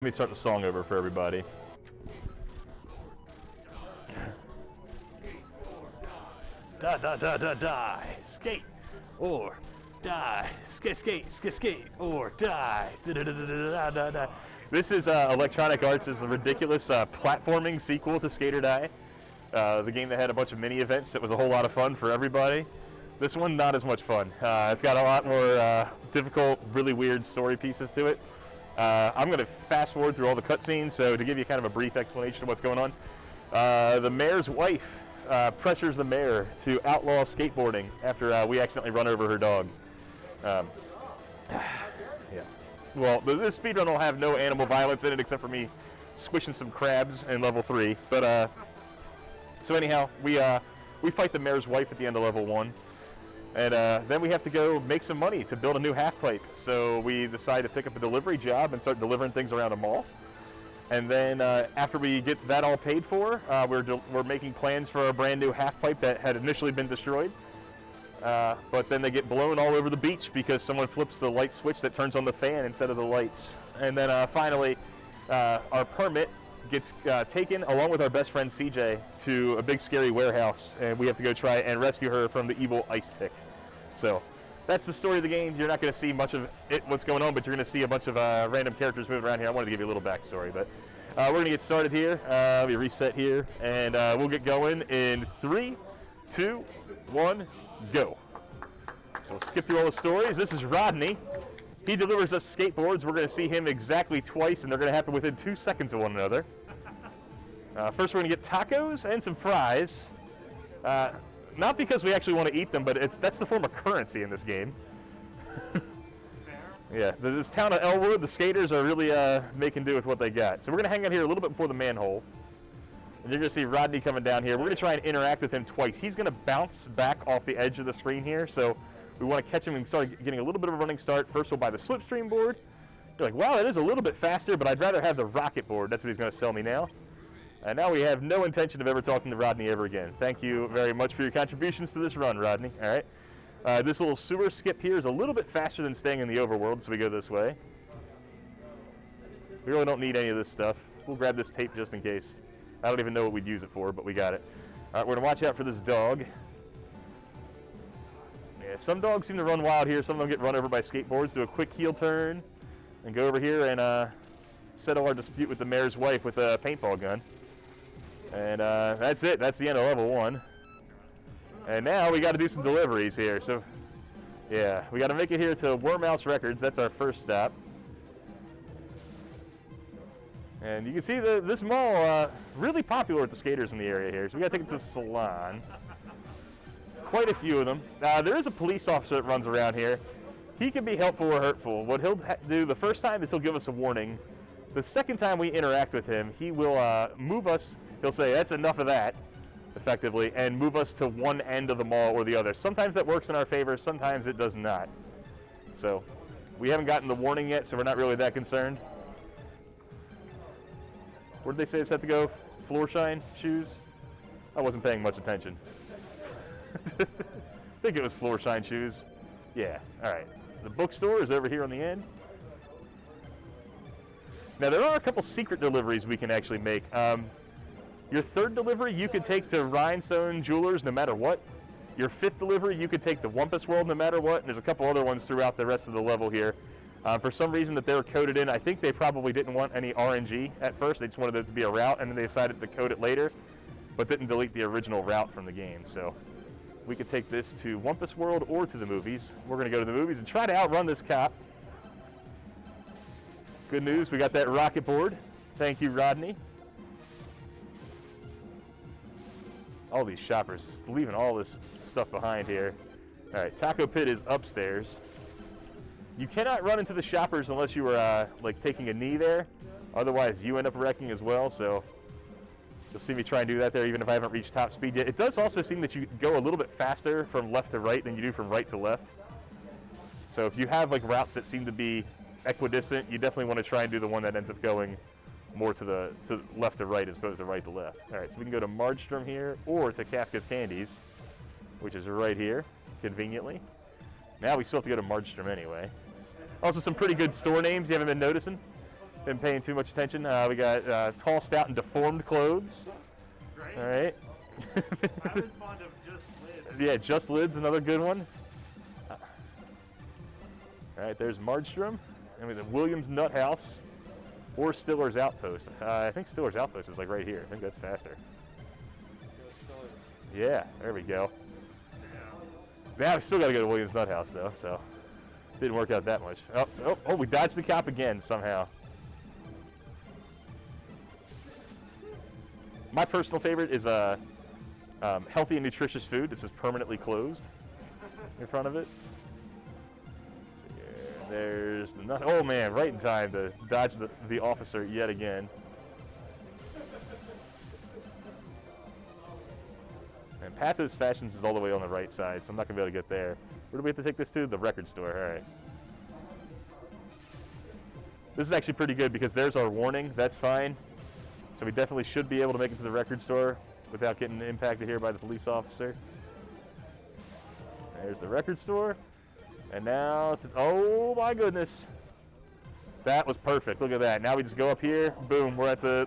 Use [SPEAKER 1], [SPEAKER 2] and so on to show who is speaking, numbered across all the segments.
[SPEAKER 1] Let me start the song over for everybody. Die, skate or die, skate or die. This is Electronic Arts' ridiculous platforming sequel to Skate or Die. The game that had a bunch of mini events that was a whole lot of fun for everybody. This one, not as much fun. It's got a lot more difficult, really weird story pieces to it. I'm going to fast forward through all the cutscenes, so to give you kind of a brief explanation of what's going on. The mayor's wife pressures the mayor to outlaw skateboarding after we accidentally run over her dog. Yeah. Well, this speedrun will have no animal violence in it except for me squishing some crabs in level 3. But so anyhow, we fight the mayor's wife at the end of level 1. And then we have to go make some money to build a new half pipe. So we decide to pick up a delivery job and start delivering things around a mall. And then after we get that all paid for, we're making plans for a brand new half pipe that had initially been destroyed. But then they get blown all over the beach because someone flips the light switch that turns on the fan instead of the lights. And then finally, our permit gets taken along with our best friend CJ to a big scary warehouse, and we have to go try and rescue her from the evil ice pick. So that's the story of the game. You're not going to see much of it, what's going on, but you're going to see a bunch of random characters moving around here. I wanted to give you a little backstory, but we're going to get started here. We reset here, and we'll get going in 3, 2, 1, go. So we'll skip through all the stories. This is Rodney. He delivers us skateboards. We're going to see him exactly twice, and they're going to happen within 2 seconds of one another. First, we're going to get tacos and some fries. Not because we actually want to eat them, but that's the form of currency in this game. Yeah, this town of Elwood, the skaters are really making do with what they got. So we're going to hang out here a little bit before the manhole. And you're going to see Rodney coming down here. We're going to try and interact with him twice. He's going to bounce back off the edge of the screen here, so we want to catch him and start getting a little bit of a running start. First, we'll buy the slipstream board. You're like, wow, that is a little bit faster, but I'd rather have the rocket board. That's what he's going to sell me now. And now we have no intention of ever talking to Rodney ever again. Thank you very much for your contributions to this run, Rodney. All right. This little sewer skip here is a little bit faster than staying in the overworld, so we go this way. We really don't need any of this stuff. We'll grab this tape just in case. I don't even know what we'd use it for, but we got it. All right, we're going to watch out for this dog. Yeah, some dogs seem to run wild here. Some of them get run over by skateboards. Do a quick heel turn and go over here and settle our dispute with the mayor's wife with a paintball gun. And that's it. That's the end of level 1. And now we got to do some deliveries here. So, yeah, we got to make it here to Wormhouse Records. That's our first stop. And you can see this mall really popular with the skaters in the area here. So we got to take it to the salon. Quite a few of them. There is a police officer that runs around here. He can be helpful or hurtful. What he'll do the first time is he'll give us a warning. The second time we interact with him, he will move us. He'll say, that's enough of that, effectively, and move us to one end of the mall or the other. Sometimes that works in our favor, sometimes it does not. So we haven't gotten the warning yet, so we're not really that concerned. Where did they say this had to go? Floor shine shoes? I wasn't paying much attention. I think it was floor shine shoes. Yeah, all right. The bookstore is over here on the end. Now, there are a couple secret deliveries we can actually make. Your third delivery you could take to Rhinestone Jewelers no matter what. Your fifth delivery you could take to Wumpus World no matter what. And there's a couple other ones throughout the rest of the level here. For some reason that they were coded in, I think they probably didn't want any RNG at first. They just wanted it to be a route, and then they decided to code it later, but didn't delete the original route from the game. So we could take this to Wumpus World or to the movies. We're going to go to the movies and try to outrun this cop. Good news, we got that rocket board. Thank you, Rodney. All these shoppers leaving all this stuff behind here. All right, Taco Pit is upstairs. You cannot run into the shoppers unless you were like taking a knee there. Otherwise, you end up wrecking as well. So you'll see me try and do that there, even if I haven't reached top speed yet. It does also seem that you go a little bit faster from left to right than you do from right to left. So if you have like routes that seem to be equidistant, you definitely want to try and do the one that ends up going more to left to right as opposed to right to left. All right, so we can go to Margstrom here or to Kafka's Candies, which is right here, conveniently. Now we still have to go to Margstrom anyway. Also some pretty good store names you haven't been noticing. been paying too much attention. We got tall, stout, and deformed clothes.
[SPEAKER 2] Great.
[SPEAKER 1] All right.
[SPEAKER 2] I was fond of just lids.
[SPEAKER 1] Yeah, just lids, another good one. All right, there's Margstrom. And we have Williams Nut House or Stiller's Outpost. I think Stiller's Outpost is like right here. I think that's faster. Yeah, there we go. Now we still got to go to Williams Nut House though, so didn't work out that much. Oh, we dodged the cop again somehow. My personal favorite is healthy and nutritious food. It says permanently closed in front of it. Let's see here. There's the nut. Oh man, right in time to dodge the officer yet again. And Pathos Fashions is all the way on the right side, so I'm not going to be able to get there. Where do we have to take this to? The record store. All right. This is actually pretty good because there's our warning. That's fine. So we definitely should be able to make it to the record store without getting impacted here by the police officer. There's the record store. And now, oh my goodness. That was perfect. Look at that. Now we just go up here. Boom. We're at the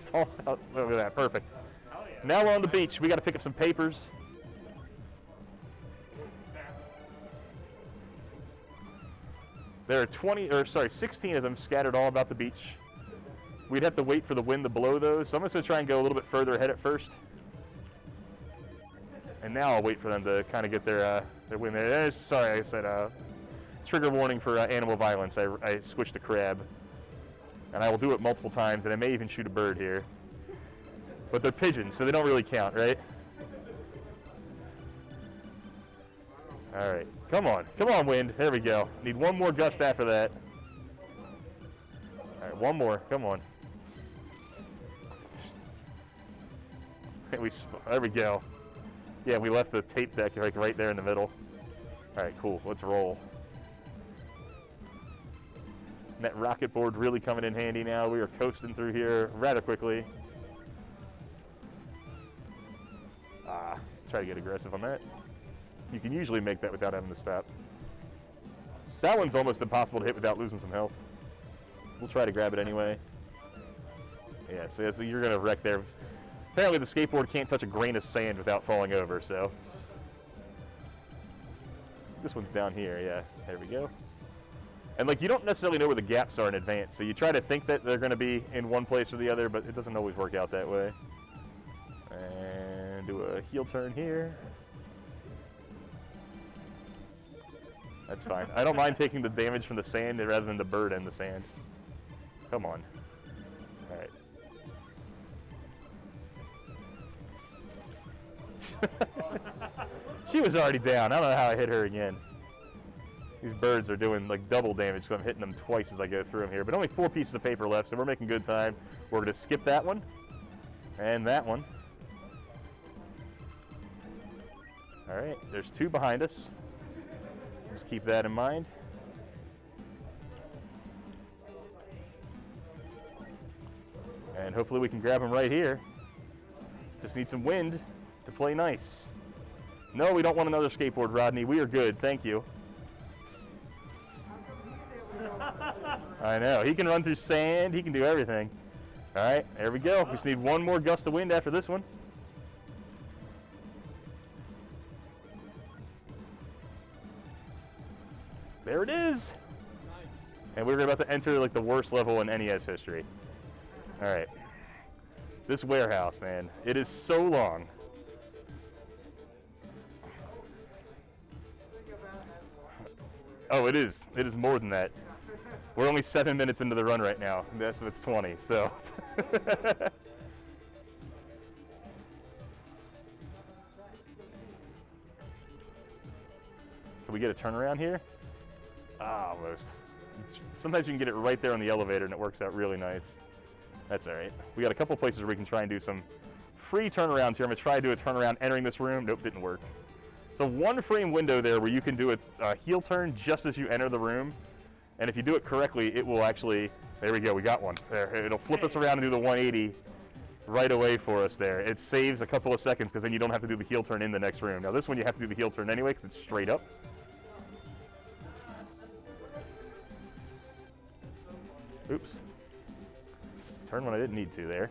[SPEAKER 1] tall stout. Look at that. Perfect. Now we're on the beach. We got to pick up some papers. There are 16 of them scattered all about the beach. We'd have to wait for the wind to blow those, so I'm just going to try and go a little bit further ahead at first. And now I'll wait for them to kind of get their wind there. Sorry, I said trigger warning for animal violence. I switched to crab. And I will do it multiple times, and I may even shoot a bird here. But they're pigeons, so they don't really count, right? All right, come on, wind. There we go. Need one more gust after that. All right, one more. Come on. There we go. Yeah, we left the tape deck like right there in the middle. All right, cool. Let's roll. And that rocket board really coming in handy now. We are coasting through here rather quickly. Try to get aggressive on that. You can usually make that without having to stop. That one's almost impossible to hit without losing some health. We'll try to grab it anyway. Yeah, so you're going to wreck there. Apparently the skateboard can't touch a grain of sand without falling over, so. This one's down here, yeah. There we go. And like you don't necessarily know where the gaps are in advance, so you try to think that they're going to be in one place or the other, but it doesn't always work out that way. And do a heel turn here. That's fine. I don't mind taking the damage from the sand rather than the bird and the sand. Come on. All right. She was already down. I don't know how I hit her again. These birds are doing like double damage because I'm hitting them twice as I go through them here. But only 4 pieces of paper left, so we're making good time. We're going to skip that one and that one. All right, there's 2 behind us. Just keep that in mind. And hopefully we can grab them right here. Just need some wind to play nice. No, we don't want another skateboard, Rodney. We are good, thank you. I know, he can run through sand, he can do everything. All right, there we go. We just need one more gust of wind after this one. There it is. Nice. And we're about to enter like the worst level in NES history. All right. This warehouse, man, it is so long. Oh, it is. It is more than that. We're only 7 minutes into the run right now. That's 20, so. Can we get a turnaround here? Almost. Sometimes you can get it right there on the elevator and it works out really nice. That's all right. We got a couple places where we can try and do some free turnarounds here. I'm gonna try to do a turnaround entering this room. Nope, didn't work. So 1 frame window there where you can do a heel turn just as you enter the room. And if you do it correctly, it will actually, there we go, we got one. There, it'll flip us around and do the 180 right away for us there. It saves a couple of seconds because then you don't have to do the heel turn in the next room. Now this one you have to do the heel turn anyway because it's straight up. Oops. turn when I didn't need to there.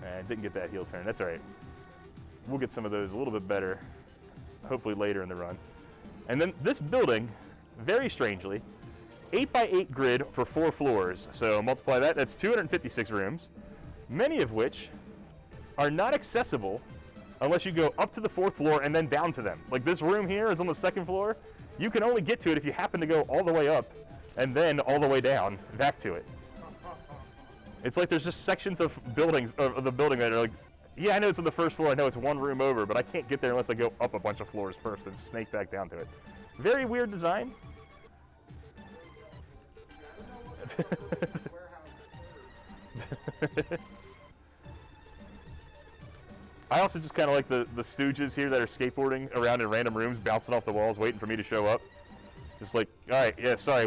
[SPEAKER 1] I didn't get that heel turn. That's all right. We'll get some of those a little bit better, hopefully later in the run. And then this building, very strangely, 8x8 grid for 4 floors. So multiply that, that's 256 rooms, many of which are not accessible unless you go up to the 4th floor and then down to them. Like this room here is on the 2nd floor. You can only get to it if you happen to go all the way up and then all the way down back to it. It's like there's just sections of buildings, of the building that are like, yeah, I know it's on the 1st floor, I know it's one room over, but I can't get there unless I go up a bunch of floors first and snake back down to it. Very weird design. I also just kind of like the stooges here that are skateboarding around in random rooms, bouncing off the walls, waiting for me to show up. Just like, all right, yeah, sorry,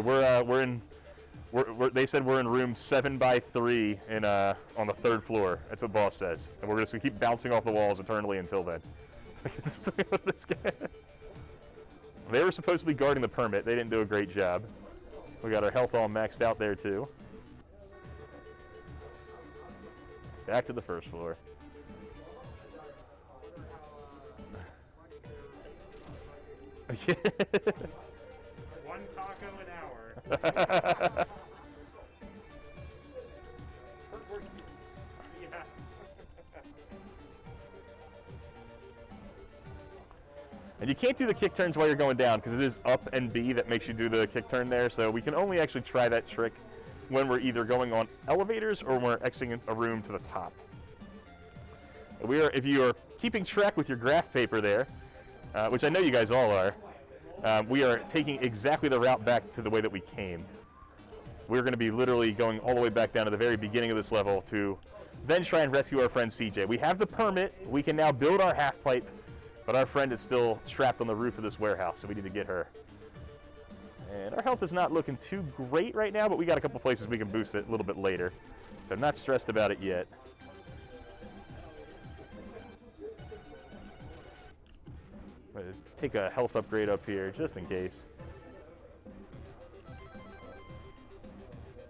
[SPEAKER 1] they said we're in room 7x3 in on the 3rd floor. That's what boss says, and we're just gonna keep bouncing off the walls eternally until then. They were supposed to be guarding the permit. They didn't do a great job. We got our health all maxed out there too. Back to the 1st floor.
[SPEAKER 2] One taco an hour. Yeah.
[SPEAKER 1] And you can't do the kick turns while you're going down because it is up and B that makes you do the kick turn there. So we can only actually try that trick when we're either going on elevators or when we're exiting a room to the top. If you are keeping track with your graph paper there, which I know you guys all are, we are taking exactly the route back to the way that we came. We're going to be literally going all the way back down to the very beginning of this level to then try and rescue our friend CJ. We have the permit. We can now build our half pipe, but our friend is still trapped on the roof of this warehouse, so we need to get her. And our health is not looking too great right now, but we got a couple places we can boost it a little bit later. So I'm not stressed about it yet. Take a health upgrade up here just in case.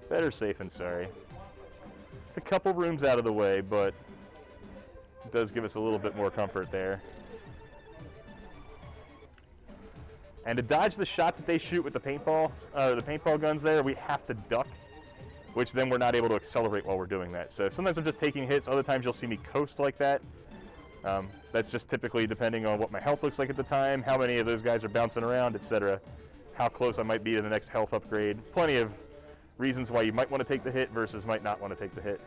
[SPEAKER 1] Better safe than sorry. It's a couple rooms out of the way, but it does give us a little bit more comfort there. And to dodge the shots that they shoot with the paintball guns there, we have to duck, which then we're not able to accelerate while we're doing that. So sometimes I'm just taking hits, other times you'll see me coast like that. That's just typically depending on what my health looks like at the time, how many of those guys are bouncing around, etc. How close I might be to the next health upgrade. Plenty of reasons why you might want to take the hit versus might not want to take the hit.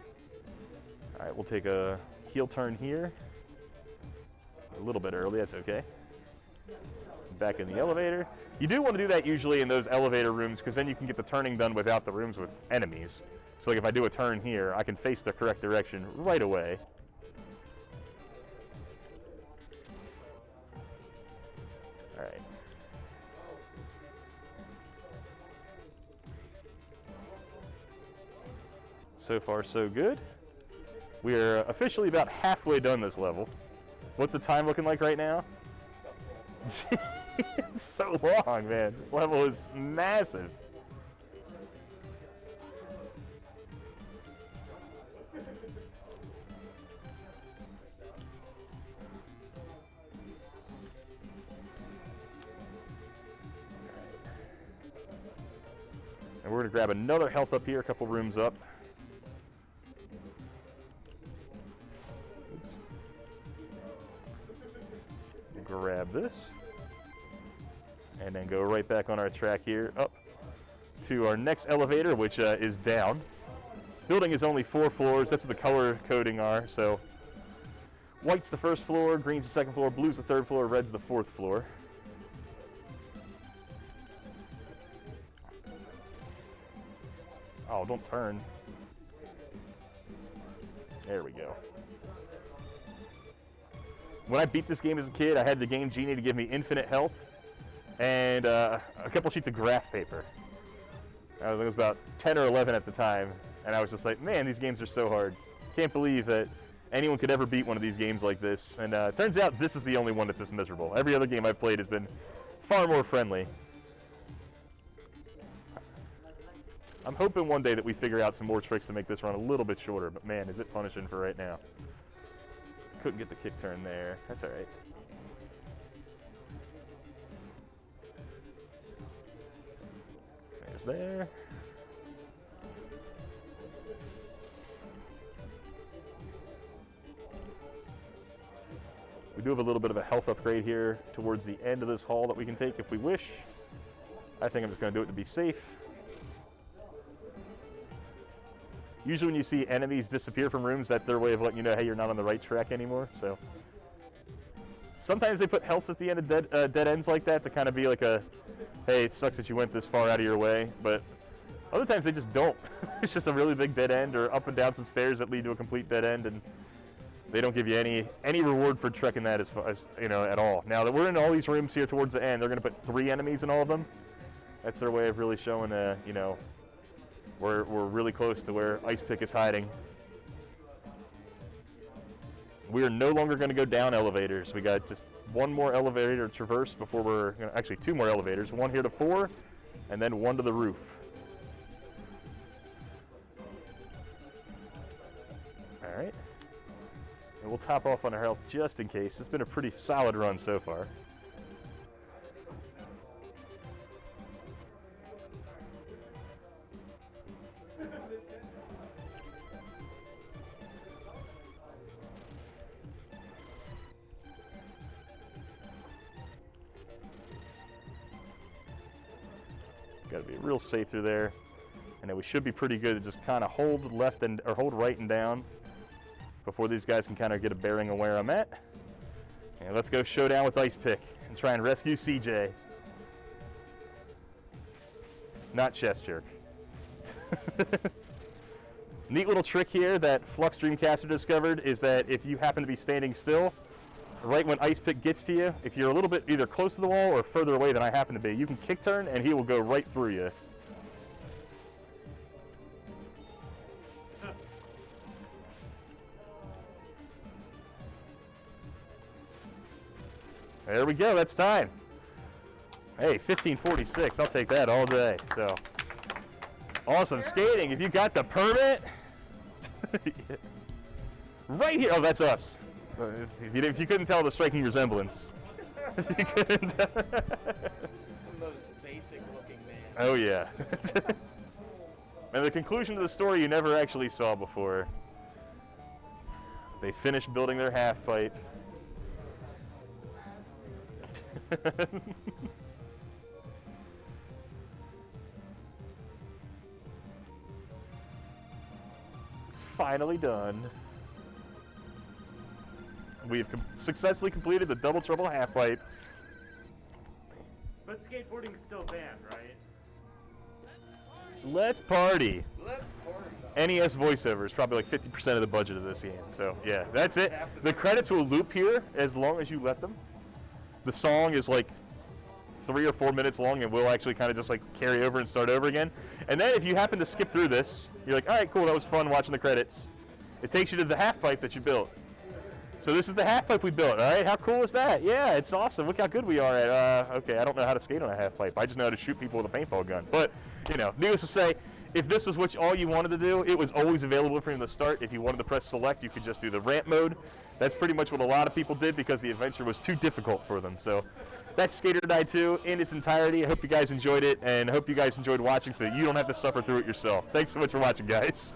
[SPEAKER 1] All right, we'll take a heel turn here. A little bit early, that's okay. Back in the elevator. You do want to do that usually in those elevator rooms because then you can get the turning done without the rooms with enemies. So like if I do a turn here, I can face the correct direction right away. All right. So far, so good. We are officially about halfway done this level. What's the time looking like right now? It's so long, man. This level is massive. And we're going to grab another health up here, a couple rooms up. Oops. Grab this. And then go right back on our track here, up to our next elevator, which is down. Building is only 4 floors. That's what the color coding are. So white's the 1st floor, green's the 2nd floor, blue's the 3rd floor, red's the 4th floor. Oh, don't turn. There we go. When I beat this game as a kid, I had the Game Genie to give me infinite health and a couple sheets of graph paper. I was about 10 or 11 at the time, and I was just like, man, these games are so hard. Can't believe that anyone could ever beat one of these games like this. And it turns out this is the only one that's this miserable. Every other game I've played has been far more friendly. I'm hoping one day that we figure out some more tricks to make this run a little bit shorter, but man, is it punishing for right now. Couldn't get the kick turn there. That's all right. There's there. We do have a little bit of a health upgrade here towards the end of this hall that we can take if we wish. I think I'm just going to do it to be safe. Usually when you see enemies disappear from rooms, that's their way of letting you know, hey, you're not on the right track anymore. So sometimes they put healths at the end of dead ends like that to kind of be like a, hey, it sucks that you went this far out of your way. But other times they just don't. It's just a really big dead end or up and down some stairs that lead to a complete dead end, and they don't give you any reward for trekking that as at all. Now that we're in all these rooms here towards the end, they're going to put 3 enemies in all of them. That's their way of really showing, we're really close to where Ice Pick is hiding. We are no longer going to go down elevators. We got just one more elevator to traverse before actually 2 more elevators. One here to 4, and then one to the roof. All right. And we'll top off on our health just in case. It's been a pretty solid run so far. Got to be real safe through there. And then we should be pretty good to just kind of hold left or hold right and down before these guys can kind of get a bearing on where I'm at. And let's go showdown with Ice Pick and try and rescue CJ. Not chest jerk. Neat little trick here that Flux Dreamcaster discovered is that if you happen to be standing still, right when Ice Pick gets to you, if you're a little bit either close to the wall or further away than I happen to be, you can kick turn and he will go right through you. There we go, that's time. Hey, 1546, I'll take that all day. So, awesome skating. If you got the permit, right here. Oh, that's us. If you couldn't tell the striking resemblance. If you couldn't.
[SPEAKER 3] Some of those basic looking man.
[SPEAKER 1] Oh yeah. And the conclusion to the story you never actually saw before. They finished building their half pipe. It's finally done. We have successfully completed the double trouble half pipe.
[SPEAKER 2] But skateboarding is still banned, right?
[SPEAKER 1] Let's party.
[SPEAKER 3] Let's party.
[SPEAKER 1] NES voiceover is probably like 50% of the budget of this game. So yeah, that's it. The credits will loop here as long as you let them. The song is like 3 or 4 minutes long and will actually kind of just like carry over and start over again. And then if you happen to skip through this, you're like, all right, cool, that was fun watching the credits. It takes you to the half pipe that you built. So this is the half pipe we built, all right? How cool is that? Yeah, it's awesome. Look how good we are at, okay, I don't know how to skate on a half pipe. I just know how to shoot people with a paintball gun. But, needless to say, if this is what all you wanted to do, it was always available from the start. If you wanted to press select, you could just do the ramp mode. That's pretty much what a lot of people did because the adventure was too difficult for them. So that's Skater Die 2 in its entirety. I hope you guys enjoyed it, and I hope you guys enjoyed watching so that you don't have to suffer through it yourself. Thanks so much for watching, guys.